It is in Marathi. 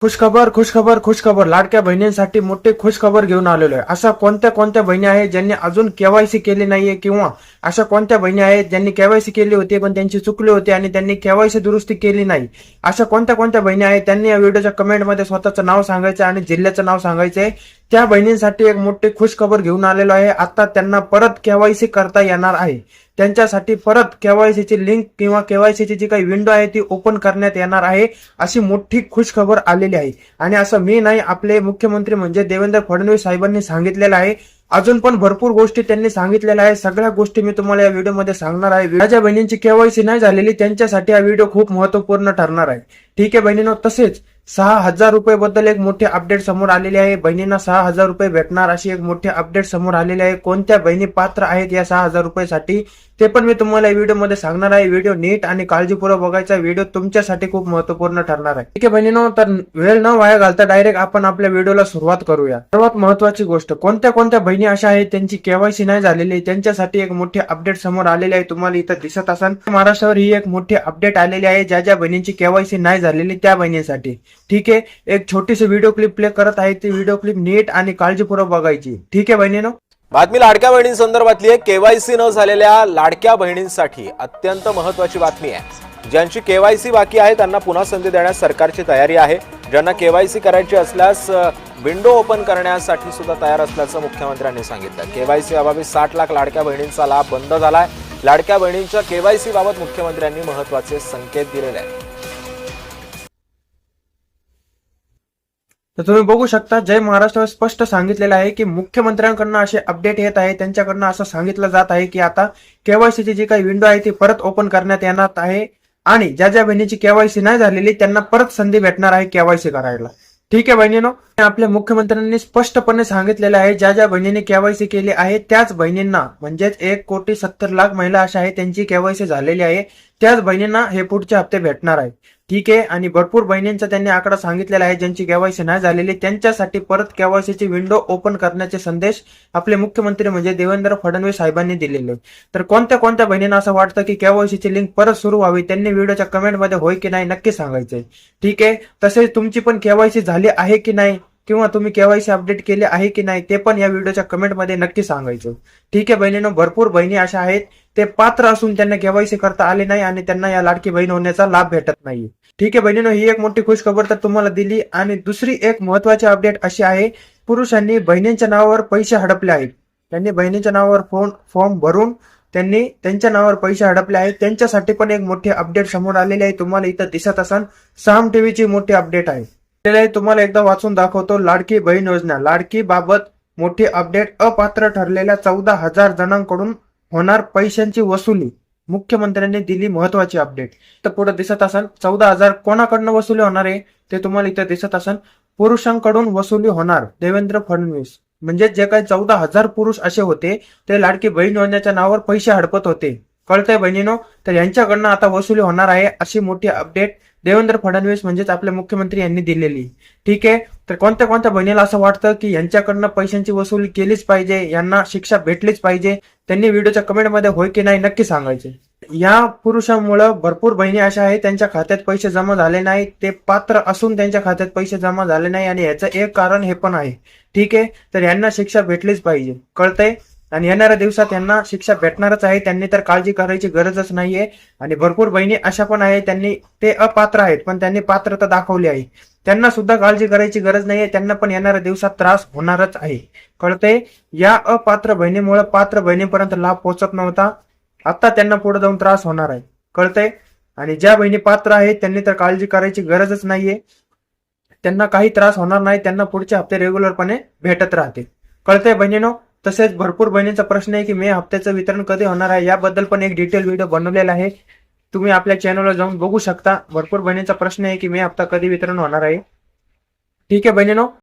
खुशखबर लाडक्या बहिणींसाठी मोठी खुशखबर घेऊन आलेलो आहे. अशा कोणत्या कोणत्या बहिणी आहेत ज्यांनी अजून केवायसी केली नाहीये, किंवा अशा कोणत्या बहिणी आहेत ज्यांनी केवायसी केली होती पण त्यांची चुकली होती आणि त्यांनी केवायसी दुरुस्ती केली नाही. अशा कोणत्या कोणत्या बहिणी आहेत त्यांनी या व्हिडिओच्या कमेंटमध्ये स्वतःचं नाव सांगायचं आणि जिल्ह्याचं नाव सांगायचंय. त्या बहिणींसाठी एक मोठी खुशखबर घेऊन आलेलो आहे. आता त्यांना परत केवायसी करता येणार आहे. त्यांच्यासाठी परत केवायसीची लिंक किंवा केवायसीची जी काही विंडो आहे ती ओपन करण्यात येणार आहे, अशी मोठी खुशखबर आलेली आहे. आणि असं मी नाही, आपले मुख्यमंत्री म्हणजे देवेंद्र फडणवीस साहेबांनी सांगितलेलं आहे. अजून पण भरपूर गोष्टी त्यांनी सांगितलेल्या आहे. सगळ्या गोष्टी मी तुम्हाला या व्हिडिओमध्ये सांगणार आहे. माझ्या बहिणींची केवायसी नाही झालेली त्यांच्यासाठी हा व्हिडिओ खूप महत्वपूर्ण ठरणार आहे. ठीक आहे बहिणींनो, तसेच 6,000 रुपये बद्दल एक मोठी अपडेट समोर आलेली आहे. बहिणींना 6,000 रुपये भेटणार अशी एक मोठी अपडेट समोर आलेली आहे. कोणत्या बहिणी पात्र आहेत या 6,000 रुपयासाठी ते पण मी तुम्हाला या व्हिडिओमध्ये सांगणार आहे. व्हिडिओ नीट आणि काळजीपूर्वक बघायचा. व्हिडिओ तुमच्यासाठी खूप महत्वपूर्ण ठरणार आहे. ठीक आहे बहिणींनो, तर वेळ न वाया घालता डायरेक्ट आपण आपल्या व्हिडिओला सुरुवात करूया. सर्वात महत्वाची गोष्ट, कोणत्या कोणत्या बहिणी अशा आहेत त्यांची केवायसी नाही झालेली, त्यांच्यासाठी एक मोठी अपडेट समोर आलेली आहे. तुम्हाला इथं दिसत असेल महाराष्ट्रावर ही एक मोठी अपडेट आलेली आहे. ज्या ज्या बहिणींची केवायसी नाही झालेली त्या बहिणींसाठी. ठीक आहे, एक छोटीशी व्हिडिओ क्लिप प्ले करत आहे. ती व्हिडिओ क्लिप नीट आणि काळजीपूर्वक बघायची. ठीक आहे बहिणींनो. बातमी लाडक्या बहिणींसंदर्भातली आहे. केवायसी न झालेल्या लाडक्या बहिणींसाठी अत्यंत महत्वाची बातमी आहे. ज्यांची केवायसी बाकी आहे त्यांना पुन्हा संधी देण्यास सरकारची तयारी आहे. ज्यांना केवायसी करायची असल्यास विंडो ओपन करण्यासाठी सुद्धा तयार असल्याचं मुख्यमंत्र्यांनी सांगितलं. केवायसी अभावी 60 लाख लाडक्या बहिणींचा लाभ बंद झालाय. लाडक्या बहिणींच्या केवायसी बाबत मुख्यमंत्र्यांनी महत्वाचे संकेत दिलेले आहेत. तर तुम्ही बघू शकता, जय महाराष्ट्र स्पष्ट सांगितलेलं आहे की मुख्यमंत्र्यांकडून असे अपडेट येत आहे. त्यांच्याकडनं असं सांगितलं जात आहे की आता केवायसीची जी काही विंडो आहे ती परत ओपन करण्यात येणार आहे आणि ज्या ज्या बहिणीची केवायसी नाही झालेली त्यांना परत संधी भेटणार आहे केवायसी करायला. ठीक आहे बहिणीनो, आपल्या मुख्यमंत्र्यांनी स्पष्टपणे सांगितलेलं आहे ज्या ज्या बहिणींनी केवायसी केली आहे त्याच बहिणींना, म्हणजेच 1,70,00,000 महिला अशा आहेत त्यांची केवायसी झालेली आहे, त्याच बहिणींना हे पुढचे हप्ते भेटणार आहे. ठीक आहे, आणि भरपूर बहिणींचा त्यांनी आकडा सांगितलेला आहे ज्यांची केवायसी नाही झालेली त्यांच्यासाठी परत केवायसीची विंडो ओपन करण्याचे संदेश आपले मुख्यमंत्री म्हणजे देवेंद्र फडणवीस साहेबांनी दिलेले. तर कोणत्या कोणत्या बहिणींना असं वाटतं की केवायसीची लिंक परत सुरू व्हावी त्यांनी व्हिडिओच्या कमेंटमध्ये होय की नाही नक्की सांगायचंय. ठीक आहे, तसेच तुमची पण केवायसी झाली आहे की नाही किंवा तुम्ही केवायसी अपडेट केले आहे की नाही ते पण या व्हिडिओच्या कमेंटमध्ये नक्की सांगायचं. ठीक आहे बहिणींनो, भरपूर बहिणी अशा आहेत ते पात्र असून त्यांना केवायसी करता आले नाही आणि त्यांना या लाडकी बहीण होण्याचा लाभ भेटत नाही. ठीक आहे बहिणींनो, ही एक मोठी खुशखबर तर तुम्हाला दिली. आणि दुसरी एक महत्वाची अपडेट अशी आहे, पुरुषांनी बहिणींच्या नावावर पैसे हडपले आहेत. त्यांनी बहिणींच्या नावावर फॉर्म भरून त्यांनी त्यांच्या नावावर पैसे हडपले आहेत. त्यांच्यासाठी पण एक मोठी अपडेट समोर आलेली आहे. तुम्हाला इथं दिसत असेल साम टीव्हीची मोठी अपडेट आहे. तुम्हाला एकदा वाचून दाखवतो. लाडकी बहीण योजना, लाडकी बाबत मोठी अपडेट. अपात्र ठरलेल्या 14,000 जणांकडून होणार पैशांची वसुली. मुख्यमंत्र्यांनी दिली महत्वाची अपडेट. तर पुढे दिसत असेल 14,000 कोणाकडनं वसुली होणार आहे ते तुम्हाला इथं दिसत असेल. पुरुषांकडून वसुली होणार. देवेंद्र फडणवीस म्हणजे जे काही 14,000 पुरुष असे होते ते लाडकी बहीण योजनेच्या नावावर पैसे हडपत होते. कळतंय बहिणीनो, तर यांच्याकडनं आता वसुली होणार आहे अशी मोठी अपडेट देवेंद्र फडणवीस म्हणजेच आपले मुख्यमंत्री यांनी दिलेली. ठीक आहे, तर कोणत्या कोणत्या बहिणीला असं वाटतं की यांच्याकडनं पैशांची वसुली केलीच पाहिजे, यांना शिक्षा भेटलीच पाहिजे, त्यांनी व्हिडिओच्या कमेंटमध्ये होय की नाही नक्की सांगायचे. या पुरुषांमुळे भरपूर बहिणी अशा आहेत त्यांच्या खात्यात पैसे जमा झाले नाही, ते पात्र असून त्यांच्या खात्यात पैसे जमा झाले नाही आणि याचं एक कारण हे पण आहे. ठीक आहे, तर यांना शिक्षा भेटलीच पाहिजे. कळतंय, आणि येणाऱ्या दिवसात यांना शिक्षा भेटणारच आहे. त्यांनी तर काळजी करायची गरजच नाहीये. आणि भरपूर बहिणी अशा पण आहेत त्यांनी ते अपात्र आहेत पण त्यांनी पात्रता दाखवली आहे, त्यांना सुद्धा काळजी करायची गरज नाहीये. त्यांना पण येणाऱ्या दिवसात त्रास होणारच आहे. कळतंय, या अपात्र बहिणीमुळे पात्र बहिणीपर्यंत लाभ पोहोचत नव्हता, आता त्यांना पुढे जाऊन त्रास होणार आहे. कळतंय, आणि ज्या बहिणी पात्र आहेत त्यांनी तर काळजी करायची गरजच नाहीये, त्यांना काही त्रास होणार नाही, त्यांना पुढचे हप्ते रेग्युलरपणे भेटत राहते. कळतंय बहिणीनो. तसेच भरपूर बहिणींचा प्रश्न आहे की मे हप्त्याचं वितरण कधी होणार आहे, याबद्दल पण एक डिटेल व्हिडिओ बनवलेला आहे, तुम्ही आपल्या चॅनलवर जाऊन बघू शकता. भरपूर बहिणींचा प्रश्न आहे की मे हप्ता कधी वितरण होणार आहे. ठीक आहे बहिणीनो.